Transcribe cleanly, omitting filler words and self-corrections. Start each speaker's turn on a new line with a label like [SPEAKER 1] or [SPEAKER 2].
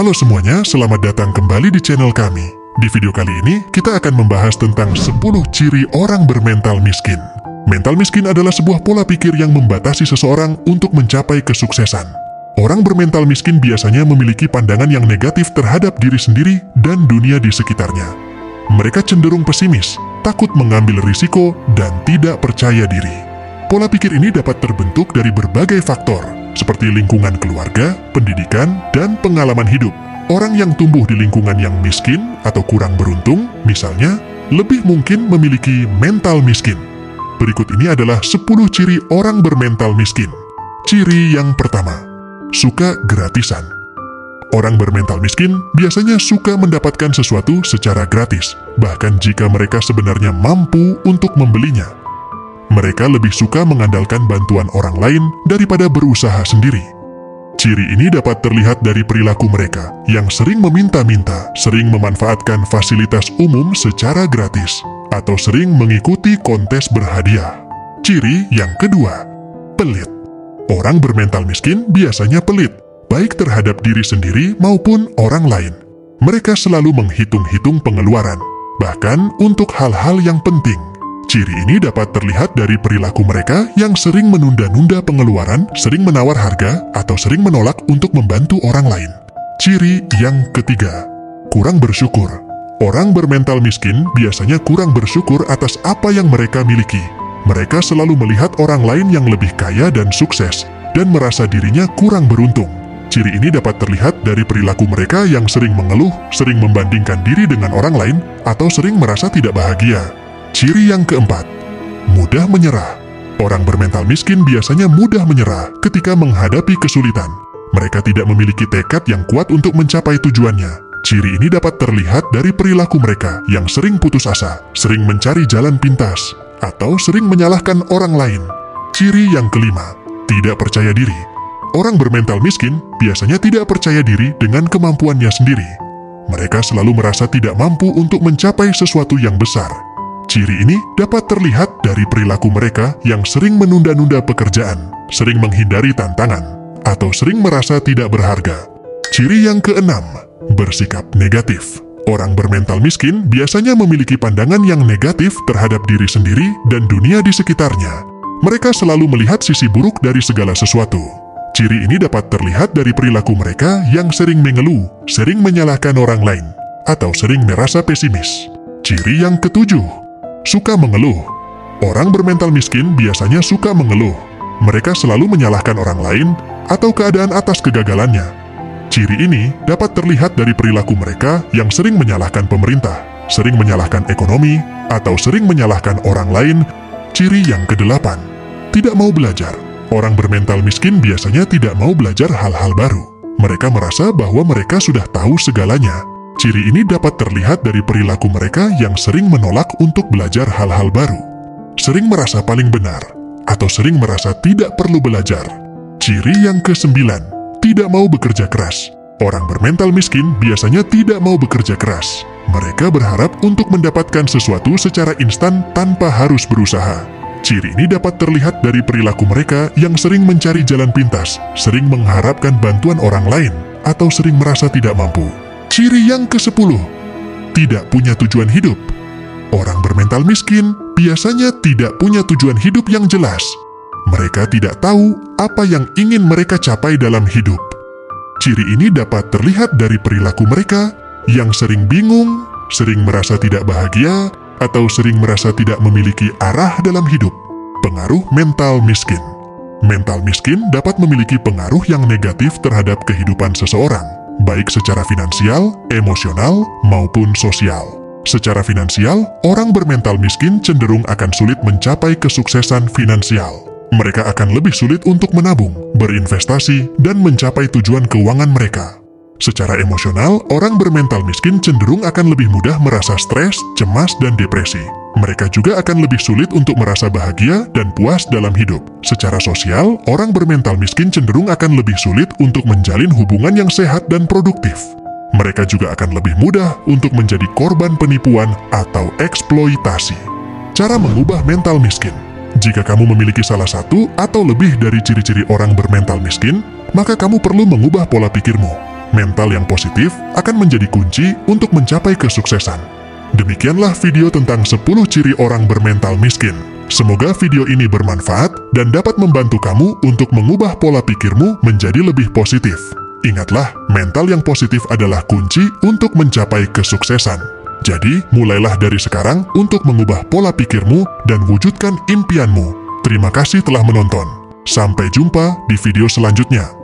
[SPEAKER 1] Halo semuanya, selamat datang kembali di channel kami. Di video kali ini, kita akan membahas tentang 10 ciri orang bermental miskin. Mental miskin adalah sebuah pola pikir yang membatasi seseorang untuk mencapai kesuksesan. Orang bermental miskin biasanya memiliki pandangan yang negatif terhadap diri sendiri dan dunia di sekitarnya. Mereka cenderung pesimis, takut mengambil risiko, dan tidak percaya diri. Pola pikir ini dapat terbentuk dari berbagai faktor, seperti lingkungan keluarga, pendidikan, dan pengalaman hidup. Orang yang tumbuh di lingkungan yang miskin atau kurang beruntung, misalnya, lebih mungkin memiliki mental miskin. Berikut ini adalah 10 ciri orang bermental miskin. Ciri yang pertama, suka gratisan. Orang bermental miskin biasanya suka mendapatkan sesuatu secara gratis, bahkan jika mereka sebenarnya mampu untuk membelinya. Mereka lebih suka mengandalkan bantuan orang lain daripada berusaha sendiri. Ciri ini dapat terlihat dari perilaku mereka yang sering meminta-minta, sering memanfaatkan fasilitas umum secara gratis, atau sering mengikuti kontes berhadiah. Ciri yang kedua, pelit. Orang bermental miskin biasanya pelit, baik terhadap diri sendiri maupun orang lain. Mereka selalu menghitung-hitung pengeluaran, bahkan untuk hal-hal yang penting. Ciri ini dapat terlihat dari perilaku mereka yang sering menunda-nunda pengeluaran, sering menawar harga, atau sering menolak untuk membantu orang lain. Ciri yang ketiga, kurang bersyukur. Orang bermental miskin biasanya kurang bersyukur atas apa yang mereka miliki. Mereka selalu melihat orang lain yang lebih kaya dan sukses, dan merasa dirinya kurang beruntung. Ciri ini dapat terlihat dari perilaku mereka yang sering mengeluh, sering membandingkan diri dengan orang lain, atau sering merasa tidak bahagia. Ciri yang keempat, mudah menyerah. Orang bermental miskin biasanya mudah menyerah ketika menghadapi kesulitan. Mereka tidak memiliki tekad yang kuat untuk mencapai tujuannya. Ciri ini dapat terlihat dari perilaku mereka yang sering putus asa, sering mencari jalan pintas, atau sering menyalahkan orang lain. Ciri yang kelima, tidak percaya diri. Orang bermental miskin biasanya tidak percaya diri dengan kemampuannya sendiri. Mereka selalu merasa tidak mampu untuk mencapai sesuatu yang besar. Ciri ini dapat terlihat dari perilaku mereka yang sering menunda-nunda pekerjaan, sering menghindari tantangan, atau sering merasa tidak berharga. Ciri yang keenam, bersikap negatif. Orang bermental miskin biasanya memiliki pandangan yang negatif terhadap diri sendiri dan dunia di sekitarnya. Mereka selalu melihat sisi buruk dari segala sesuatu. Ciri ini dapat terlihat dari perilaku mereka yang sering mengeluh, sering menyalahkan orang lain, atau sering merasa pesimis. Ciri yang ketujuh, suka mengeluh. Orang bermental miskin biasanya suka mengeluh. Mereka selalu menyalahkan orang lain atau keadaan atas kegagalannya. Ciri ini dapat terlihat dari perilaku mereka yang sering menyalahkan pemerintah, sering menyalahkan ekonomi, atau sering menyalahkan orang lain. Ciri yang kedelapan, tidak mau belajar. Orang bermental miskin biasanya tidak mau belajar hal-hal baru. Mereka merasa bahwa mereka sudah tahu segalanya. Ciri ini dapat terlihat dari perilaku mereka yang sering menolak untuk belajar hal-hal baru, sering merasa paling benar, atau sering merasa tidak perlu belajar. Ciri yang kesembilan, tidak mau bekerja keras. Orang bermental miskin biasanya tidak mau bekerja keras. Mereka berharap untuk mendapatkan sesuatu secara instan tanpa harus berusaha. Ciri ini dapat terlihat dari perilaku mereka yang sering mencari jalan pintas, sering mengharapkan bantuan orang lain, atau sering merasa tidak mampu. Ciri yang ke-10, tidak punya tujuan hidup. Orang bermental miskin biasanya tidak punya tujuan hidup yang jelas. Mereka tidak tahu apa yang ingin mereka capai dalam hidup. Ciri ini dapat terlihat dari perilaku mereka yang sering bingung, sering merasa tidak bahagia, atau sering merasa tidak memiliki arah dalam hidup. Pengaruh mental miskin. Mental miskin dapat memiliki pengaruh yang negatif terhadap kehidupan seseorang, baik secara finansial, emosional, maupun sosial. Secara finansial, orang bermental miskin cenderung akan sulit mencapai kesuksesan finansial. Mereka akan lebih sulit untuk menabung, berinvestasi, dan mencapai tujuan keuangan mereka. Secara emosional, orang bermental miskin cenderung akan lebih mudah merasa stres, cemas, dan depresi. Mereka juga akan lebih sulit untuk merasa bahagia dan puas dalam hidup. Secara sosial, orang bermental miskin cenderung akan lebih sulit untuk menjalin hubungan yang sehat dan produktif. Mereka juga akan lebih mudah untuk menjadi korban penipuan atau eksploitasi. Cara mengubah mental miskin. Jika kamu memiliki salah satu atau lebih dari ciri-ciri orang bermental miskin, maka kamu perlu mengubah pola pikirmu. mental yang positif akan menjadi kunci untuk mencapai kesuksesan. Demikianlah video tentang 10 ciri orang bermental miskin. Semoga video ini bermanfaat dan dapat membantu kamu untuk mengubah pola pikirmu menjadi lebih positif. Ingatlah, mental yang positif adalah kunci untuk mencapai kesuksesan. Jadi, mulailah dari sekarang untuk mengubah pola pikirmu dan wujudkan impianmu. Terima kasih telah menonton. Sampai jumpa di video selanjutnya.